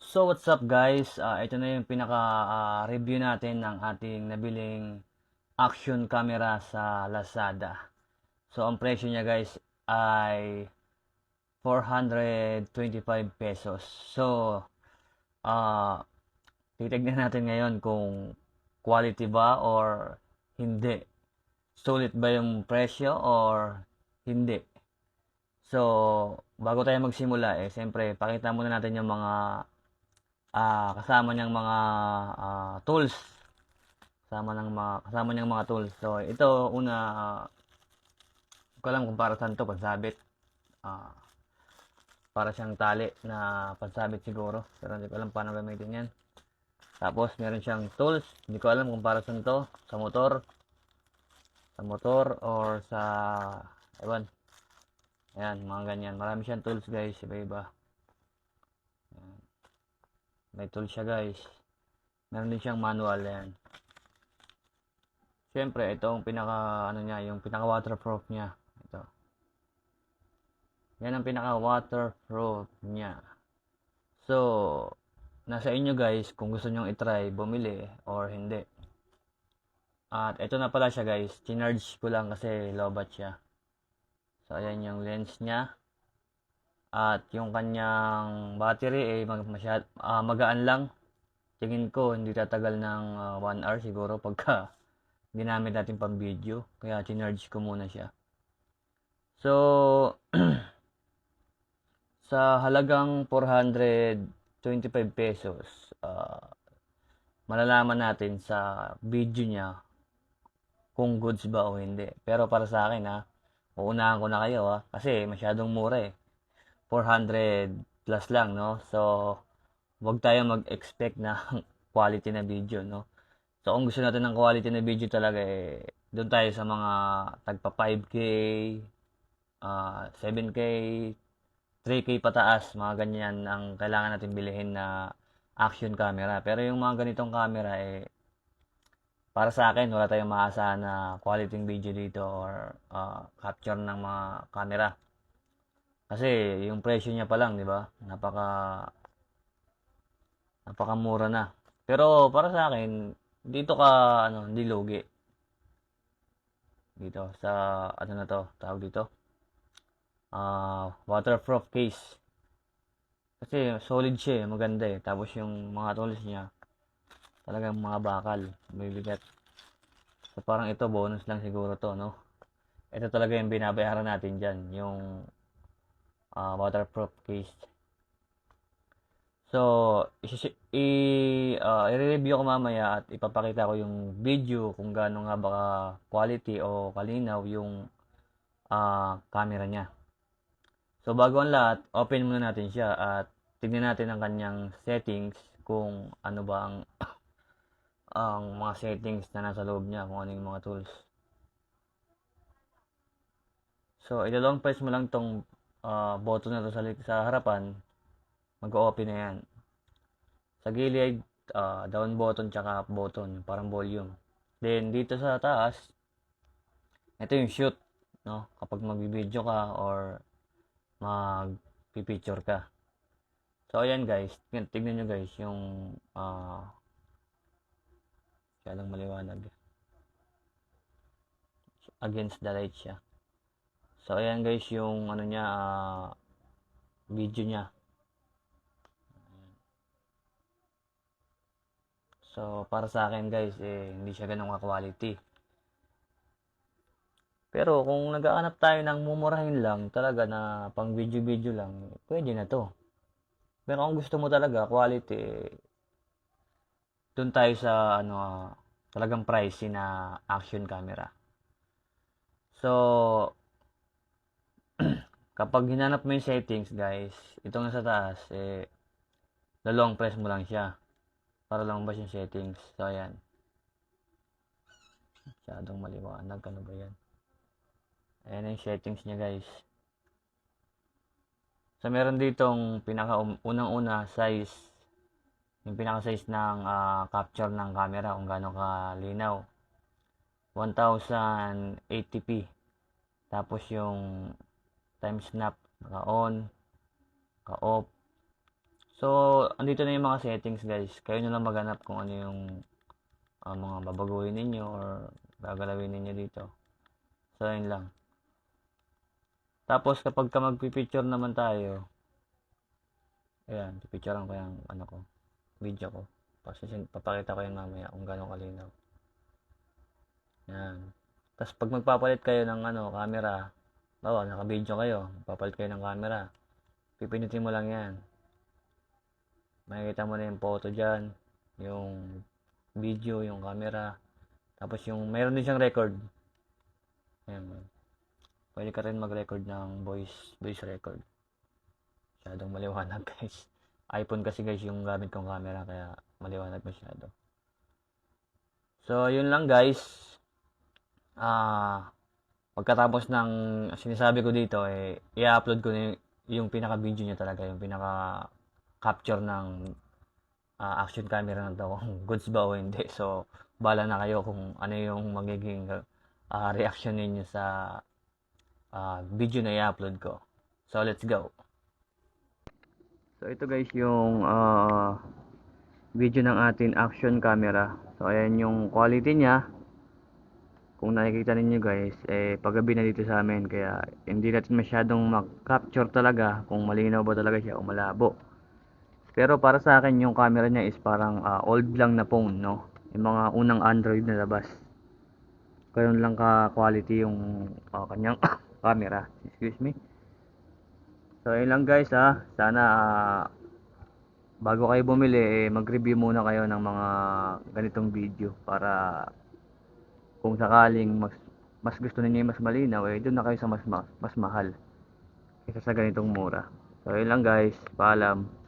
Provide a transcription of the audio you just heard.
So what's up guys? Ito na yung pinaka-review natin ng ating nabiling action camera sa Lazada. So ang presyo niya guys ay 425 pesos. So ah titignan natin ngayon kung quality ba or hindi. Sulit ba yung presyo or hindi. So bago tayo magsimula siyempre pakita muna natin yung mga kasama niyang mga tools. Kasama niyang mga tools. So ito una, ko alam kung para saan to, pansabit. Ah, para siyang tali na pansabit siguro. Pero hindi ko alam paano gamitin yan. Tapos meron siyang tools. Hindi ko alam kung para saan to. Sa motor. Sa motor or sa ewan. Ayan, mga ganyan. Marami siyang tools guys. Iba-iba. May tools siya guys. Meron din siyang manual yan. Siyempre, ito ang pinaka ano niya, yung pinaka waterproof niya. Ito. Yan ang pinaka waterproof niya. So, nasa inyo guys kung gusto niyo i-try bumili or hindi. At ito na pala siya guys. Chinarge ko lang kasi lobat siya. So, ayan yung lens niya. At yung kanyang battery magaan lang. Tingin ko hindi tatagal ng 1 hour siguro pagka ginamit natin pang video. Kaya chinarge ko muna siya. So, sa halagang 425 pesos, malalaman natin sa video niya kung goods ba o hindi. Pero para sa akin uunahan ko na kayo kasi masyadong mura 400 plus lang, no? So, wag tayo mag-expect na quality na video, no? So, kung gusto natin ng quality na video talaga doon tayo sa mga tagpa 5K, 7K, 3K pataas, mga ganyan ang kailangan natin bilhin na action camera. Pero yung mga ganitong camera para sa akin wala tayong maasahan na quality video dito or capture ng mga camera. Kasi yung presyo niya pa lang, 'di ba? Napakamura na. Pero para sa akin, dito ka hindi lugi. Dito sa ano na to, tawag dito. Waterproof case. Kasi solid siya maganda Tapos yung mga tools niya, talagang mga bakal, may bigat. So parang ito bonus lang siguro to, no? Ito talaga yung binabayaran natin diyan, yung waterproof case. So, i-review ko mamaya at ipapakita ko yung video kung gaano nga ba quality o kalinaw yung camera niya. So, bago ang lahat, open muna natin siya at tignan natin ang kanyang settings kung ano ba ang mga settings na nasa loob niya, kung ano yung mga tools. So, ilo-long press mo lang tong button na to sa harapan, mag-open na yan. Sa gilid, down button tsaka up button, parang volume. Then, dito sa taas, ito yung shoot, no? Kapag mag-video ka or mag-picture ka. So, ayan guys, tignan nyo guys, yung masyadong maliwanag. Against the light siya. So, ayan guys, yung ano niya, video niya. So, para sa akin guys, hindi siya ganun ka-quality. Pero kung naghahanap tayo ng mumurahin lang, talaga na pang video-video lang, pwede na to. Pero kung gusto mo talaga, quality, dun tayo sa talagang pricey na action camera. So, kapag hinanap mo yung settings guys, ito nga sa taas, long press mo lang siya para lumabas yung settings. So, ayan. Masyadong maliwanag. Ano ba yan? Ayan yung settings niya guys. So, meron ditong unang-una size. Yung pinaka-size ng capture ng camera kung gaano kalinaw. 1080p. Tapos yung time snap, naka-on, naka-off. So, andito na yung mga settings guys. Kayo na lang maghanap kung ano yung mga babaguhin ninyo or gagalawin ninyo dito. So, yun lang. Tapos, kapag ka magpipicture naman tayo, ayan, pipicturean ko yung ano ko, video ko. Papakita ko yan mamaya kung gano'ng kalinaw. Yan. Tapos, pag magpapalit kayo ng camera, bawa, naka-video kayo, magpapalit kayo ng camera, pipindutin mo lang yan. Makikita mo na yung photo dyan, yung video, yung camera, tapos yung, mayroon din siyang record. Ayan. Pwede ka rin mag-record ng voice record. Masyadong maliwanag guys. iPhone kasi guys yung gamit kong camera kaya maliwanag masyado. So, yun lang guys. Pagkatapos ng sinasabi ko dito, i-upload ko na yung pinaka-video niya talaga, yung pinaka-capture ng action camera na to, kung goods ba o hindi. So, bala na kayo kung ano yung magiging reaction ninyo sa video na i-upload ko. So, let's go. So, ito guys yung video ng ating action camera. So, ayan yung quality niya. Kung nakikita ninyo guys, paggabi na dito sa amin. Kaya, hindi natin masyadong mag-capture talaga kung malinaw ba talaga siya o malabo. Pero para sa akin, yung camera niya is parang old lang na phone, no? Yung mga unang Android na labas. Ganoon lang ka-quality yung kanyang camera. Excuse me. So, yun lang guys ha. Sana bago kayo bumili, mag-review muna kayo ng mga ganitong video para kung sakaling mas gusto niyo mas malinaw, doon na kayo sa mas mahal kaysa sa ganitong mura. So, yun lang guys. Paalam.